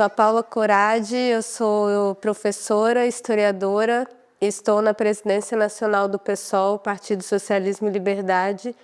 sou a Paula Corradi, eu sou professora, historiadora, estou na presidência nacional do PSOL, Partido Socialismo e Liberdade,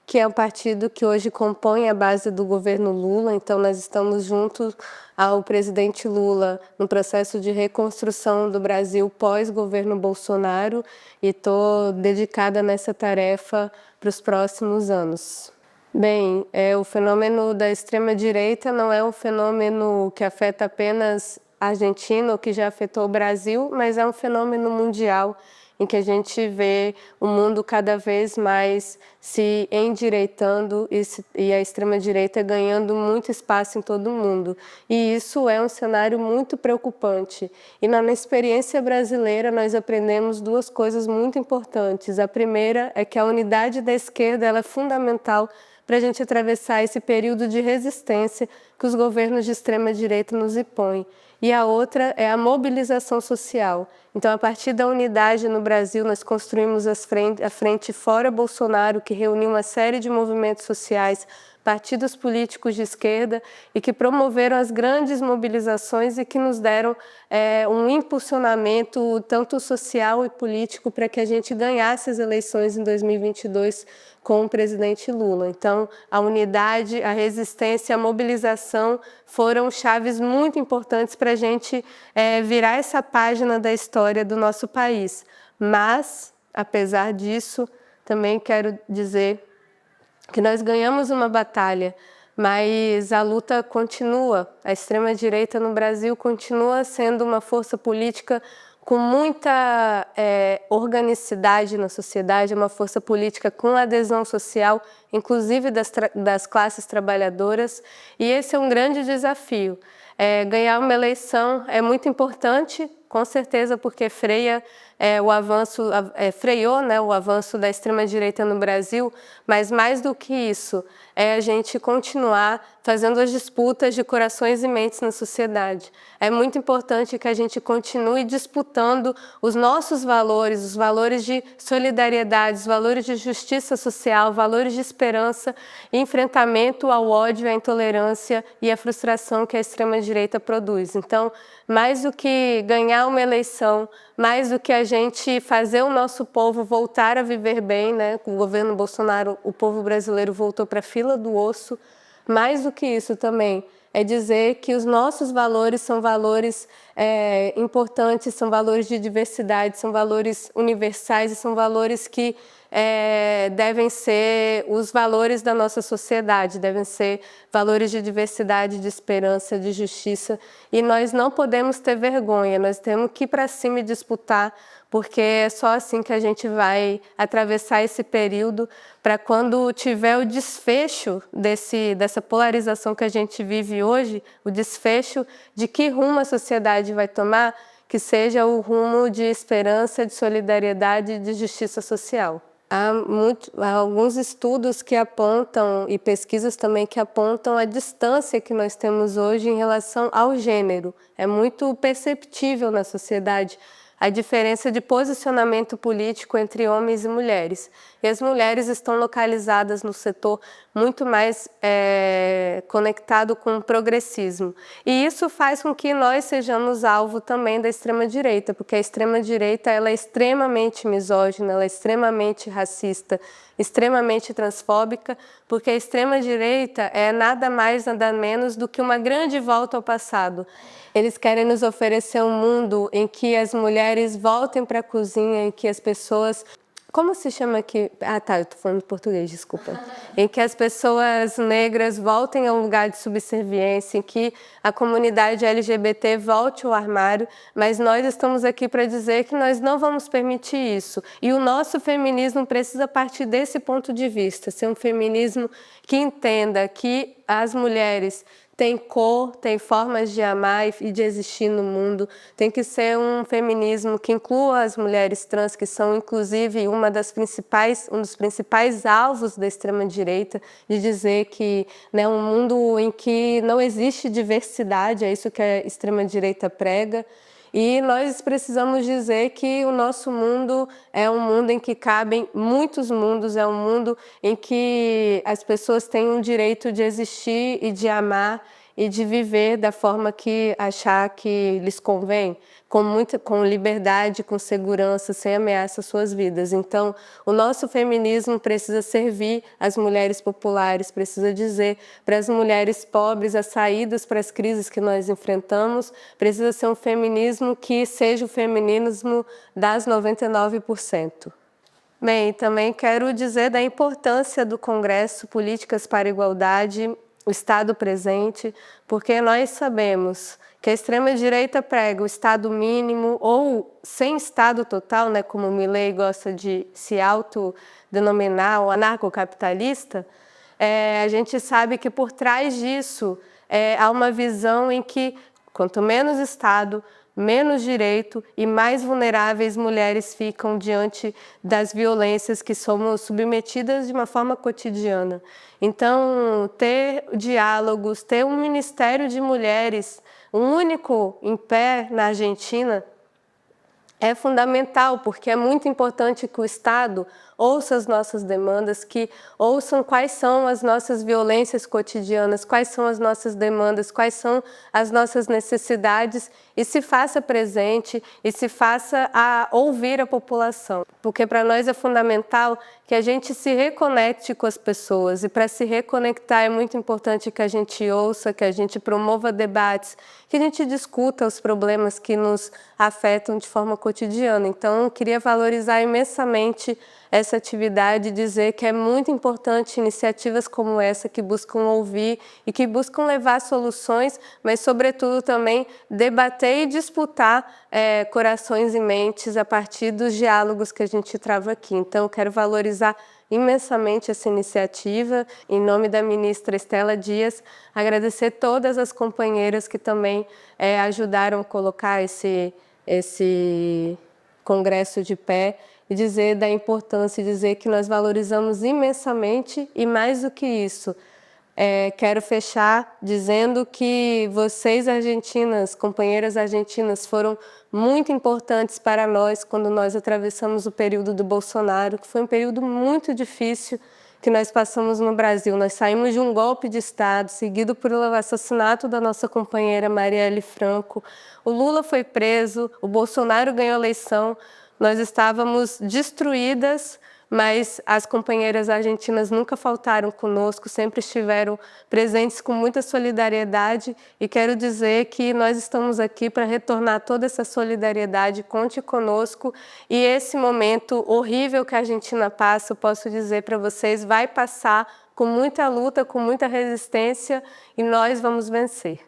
que é o partido que hoje compõe a base do governo Lula. Então, nós estamos juntos ao presidente Lula no processo de reconstrução do Brasil pós-governo Bolsonaro e estou dedicada nessa tarefa para os próximos anos. Bem, o fenômeno da extrema-direita não é um fenômeno que afeta apenas a Argentina ou que já afetou o Brasil, mas é um fenômeno mundial em que a gente vê o mundo cada vez mais se endireitando e a extrema-direita ganhando muito espaço em todo o mundo. E isso é um cenário muito preocupante. E na experiência brasileira nós aprendemos duas coisas muito importantes. A primeira é que a unidade da esquerda ela é fundamental para a gente atravessar esse período de resistência que os governos de extrema-direita nos impõem. E a outra é a mobilização social. Então, a partir da unidade no Brasil, nós construímos a Frente Fora Bolsonaro, que reuniu uma série de movimentos sociais, partidos políticos de esquerda e que promoveram as grandes mobilizações e que nos deram um impulsionamento tanto social e político para que a gente ganhasse as eleições em 2022 com o presidente Lula. Então, a unidade, a resistência, a mobilização foram chaves muito importantes para a gente virar essa página da história do nosso país. Mas, apesar disso, também quero dizer que nós ganhamos uma batalha, mas a luta continua. A extrema-direita no Brasil continua sendo uma força política com muita organicidade na sociedade, uma força política com adesão social, inclusive das classes trabalhadoras, e esse é um grande desafio. Ganhar uma eleição é muito importante, com certeza, porque freia freou, né, o avanço da extrema-direita no Brasil, mas mais do que isso, é a gente continuar fazendo as disputas de corações e mentes na sociedade. É muito importante que a gente continue disputando os nossos valores, os valores de solidariedade, os valores de justiça social, valores de esperança e enfrentamento ao ódio, à intolerância e à frustração que a extrema-direita produz. Então, mais do que ganhar uma eleição, mais do que a gente fazer o nosso povo voltar a viver bem, né? Com o governo Bolsonaro, o povo brasileiro voltou para a fila do osso. Mais do que isso também é dizer que os nossos valores são valores importantes, são valores de diversidade, são valores universais e são valores que devem ser os valores da nossa sociedade, devem ser valores de diversidade, de esperança, de justiça. E nós não podemos ter vergonha, nós temos que ir para cima e disputar, porque é só assim que a gente vai atravessar esse período para quando tiver o desfecho dessa polarização que a gente vive hoje, o desfecho de que rumo a sociedade vai tomar, que seja o rumo de esperança, de solidariedade e de justiça social. Há alguns estudos que apontam, e pesquisas também que apontam a distância que nós temos hoje em relação ao gênero. É muito perceptível na sociedade a diferença de posicionamento político entre homens e mulheres. E as mulheres estão localizadas no setor muito mais conectado com o progressismo. E isso faz com que nós sejamos alvo também da extrema-direita, porque a extrema-direita ela é extremamente misógina, ela é extremamente racista, extremamente transfóbica, porque a extrema-direita é nada mais, nada menos do que uma grande volta ao passado. Eles querem nos oferecer um mundo em que as mulheres voltem para a cozinha, em que as pessoas... Como se chama aqui? Eu estou falando português, desculpa. Em que as pessoas negras voltem a um lugar de subserviência, em que a comunidade LGBT volte ao armário, mas nós estamos aqui para dizer que nós não vamos permitir isso. E o nosso feminismo precisa partir desse ponto de vista, ser um feminismo que entenda que as mulheres tem cor, tem formas de amar e de existir no mundo. Tem que ser um feminismo que inclua as mulheres trans, que são, inclusive, um dos principais alvos da extrema-direita, de dizer que um mundo em que não existe diversidade, é isso que a extrema-direita prega. E nós precisamos dizer que o nosso mundo é um mundo em que cabem muitos mundos, é um mundo em que as pessoas têm o direito de existir e de amar e de viver da forma que achar que lhes convém, com liberdade, com segurança, sem ameaça às suas vidas. Então, o nosso feminismo precisa servir as mulheres populares, precisa dizer para as mulheres pobres as saídas para as crises que nós enfrentamos, precisa ser um feminismo que seja o feminismo das 99%. Bem, também quero dizer da importância do Congresso Políticas para a Igualdade, o Estado presente, porque nós sabemos que a extrema-direita prega o Estado mínimo ou sem Estado total, né, como Milei gosta de se autodenominar, o anarcocapitalista. A gente sabe que por trás disso há uma visão em que quanto menos Estado, menos direito e mais vulneráveis mulheres ficam diante das violências que somos submetidas de uma forma cotidiana. Então, ter diálogos, ter um Ministério de Mulheres, um único em pé na Argentina, é fundamental, porque é muito importante que o Estado ouça as nossas demandas, que ouçam quais são as nossas violências cotidianas, quais são as nossas demandas, quais são as nossas necessidades e se faça presente e se faça a ouvir a população. Porque para nós é fundamental que a gente se reconecte com as pessoas e para se reconectar é muito importante que a gente ouça, que a gente promova debates, que a gente discuta os problemas que nos afetam de forma cotidiana. Então, eu queria valorizar imensamente essa atividade e dizer que é muito importante iniciativas como essa que buscam ouvir e que buscam levar soluções, mas, sobretudo, também debater e disputar corações e mentes a partir dos diálogos que a gente trava aqui. Então, eu quero valorizar imensamente essa iniciativa. Em nome da ministra Estela Dias, agradecer todas as companheiras que também ajudaram a colocar esse congresso de pé e dizer da importância, dizer que nós valorizamos imensamente e mais do que isso, quero fechar dizendo que vocês argentinas, companheiras argentinas, foram muito importantes para nós quando nós atravessamos o período do Bolsonaro, que foi um período muito difícil que nós passamos no Brasil. Nós saímos de um golpe de Estado, seguido por o assassinato da nossa companheira Marielle Franco. O Lula foi preso, o Bolsonaro ganhou a eleição, nós estávamos destruídas, mas as companheiras argentinas nunca faltaram conosco, sempre estiveram presentes com muita solidariedade e quero dizer que nós estamos aqui para retornar toda essa solidariedade, conte conosco e esse momento horrível que a Argentina passa, eu posso dizer para vocês, vai passar com muita luta, com muita resistência e nós vamos vencer.